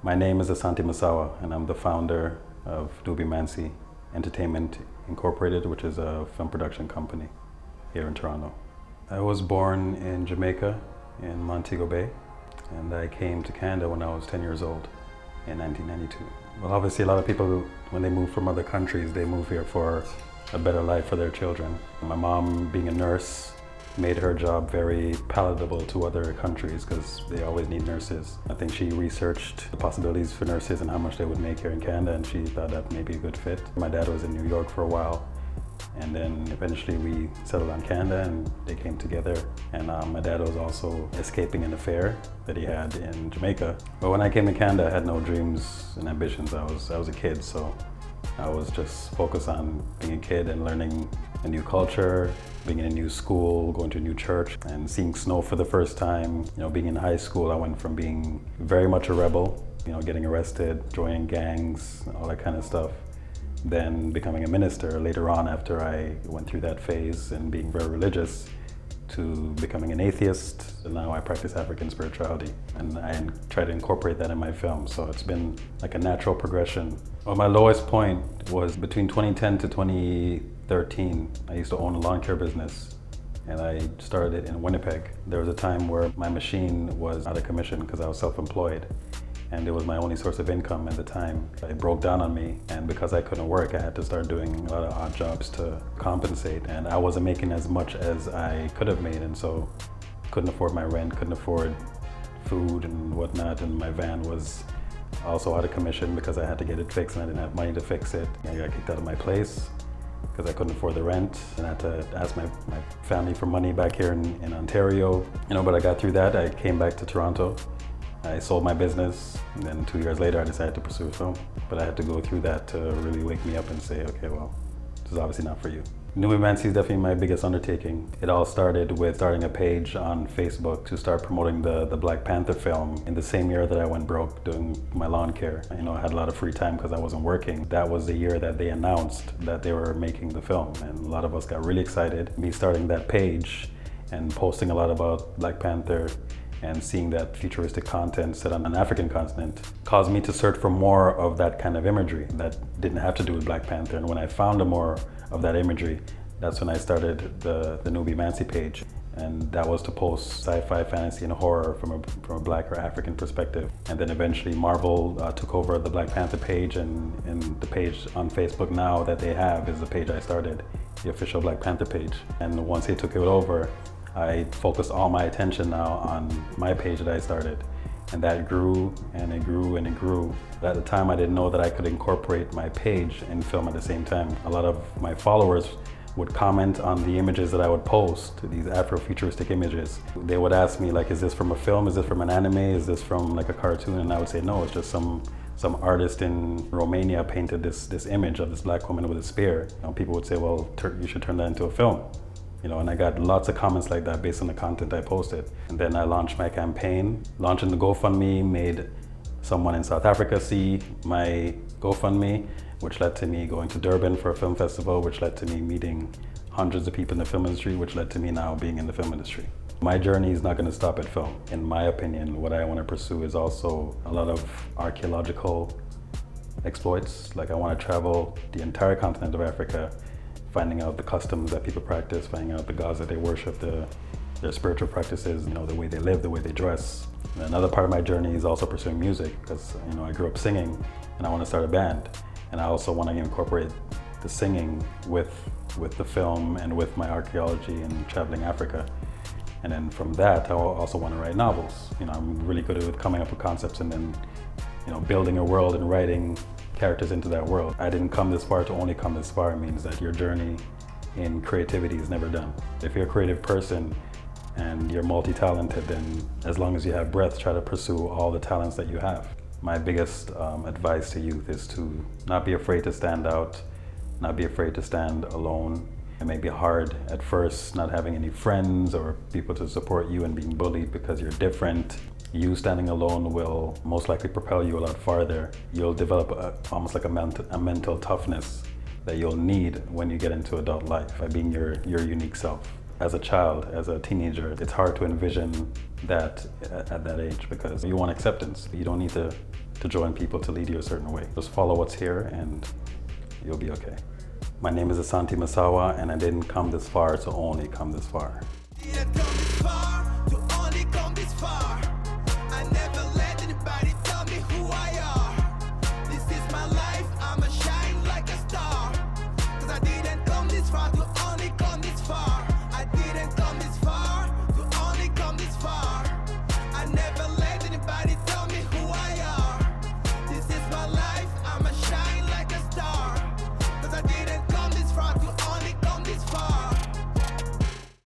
My name is Asante Massawa, and I'm the founder of Nubiamancy Entertainment Incorporated, which is a film production company here in Toronto. I was born in Jamaica, in Montego Bay, and I came to Canada when I was 10 years old in 1992. Well, obviously a lot of people, when they move from other countries, they move here for a better life for their children. My mom, being a nurse, made her job very palatable to other countries because they always need nurses. I think she researched the possibilities for nurses and how much they would make here in Canada, and she thought that may be a good fit. My dad was in New York for a while, and then eventually we settled on Canada and they came together. And my dad was also escaping an affair that he had in Jamaica. But when I came to Canada, I had no dreams and ambitions. I was a kid, so I was just focused on being a kid and learning a new culture, being in a new school, going to a new church, and seeing snow for the first time. You know, being in high school, I went from being very much a rebel, you know, getting arrested, joining gangs, all that kind of stuff, then becoming a minister later on after I went through that phase and being very religious, to becoming an atheist. And now I practice African spirituality, and I try to incorporate that in my film. So it's been like a natural progression. Well, my lowest point was between 2010 to 2013. I used to own a lawn care business, and I started it in Winnipeg. There was a time where my machine was out of commission because I was self-employed, and it was my only source of income at the time. It broke down on me, and because I couldn't work, I had to start doing a lot of odd jobs to compensate, and I wasn't making as much as I could have made, and so couldn't afford my rent, couldn't afford food and whatnot, and my van was also out of commission because I had to get it fixed and I didn't have money to fix it. I got kicked out of my place because I couldn't afford the rent, and I had to ask my family for money back here in Ontario. You know, but I got through that. I came back to Toronto. I sold my business, and then 2 years later I decided to pursue film. But I had to go through that to really wake me up and say, okay, well, this is obviously not for you. Nubiamancy is definitely my biggest undertaking. It all started with starting a page on Facebook to start promoting the Black Panther film in the same year that I went broke doing my lawn care. You know, I had a lot of free time because I wasn't working. That was the year that they announced that they were making the film, and a lot of us got really excited. Me starting that page and posting a lot about Black Panther and seeing that futuristic content set on an African continent caused me to search for more of that kind of imagery that didn't have to do with Black Panther. And when I found more of that imagery, that's when I started the Nubiamancy page. And that was to post sci-fi, fantasy, and horror from a Black or African perspective. And then eventually Marvel took over the Black Panther page, and the page on Facebook now that they have is the page I started, the official Black Panther page. And once they took it over, I focused all my attention now on my page that I started. And that grew and it grew and it grew. At the time, I didn't know that I could incorporate my page and film at the same time. A lot of my followers would comment on the images that I would post, these Afrofuturistic images. They would ask me, like, is this from a film? Is this from an anime? Is this from like a cartoon? And I would say, no, it's just some artist in Romania painted this image of this Black woman with a spear. You know, people would say, well, you should turn that into a film. You know, and I got lots of comments like that based on the content I posted. And then I launched my campaign. Launching the GoFundMe made someone in South Africa see my GoFundMe, which led to me going to Durban for a film festival, which led to me meeting hundreds of people in the film industry, which led to me now being in the film industry. My journey is not going to stop at film. In my opinion, what I want to pursue is also a lot of archaeological exploits. Like, I want to travel the entire continent of Africa, finding out the customs that people practice, finding out the gods that they worship, their spiritual practices, you know, the way they live, the way they dress. And another part of my journey is also pursuing music, because, you know, I grew up singing and I want to start a band. And I also want to incorporate the singing with the film and with my archaeology and traveling Africa. And then from that, I also want to write novels. You know, I'm really good at coming up with concepts and then, you know, building a world and writing characters into that world. I didn't come this far to only come this far. It means that your journey in creativity is never done. If you're a creative person and you're multi-talented, then as long as you have breath, try to pursue all the talents that you have. My biggest advice to youth is to not be afraid to stand out, not be afraid to stand alone. It may be hard at first not having any friends or people to support you and being bullied because you're different. You standing alone will most likely propel you a lot farther. You'll develop almost like a mental toughness that you'll need when you get into adult life by being your unique self. As a child, as a teenager, it's hard to envision that at that age because you want acceptance. You don't need to to join people to lead you a certain way. Just follow what's here and you'll be okay. My name is Asante Massawa, and I didn't come this far to only come this far. Didn't come this far to only come this far.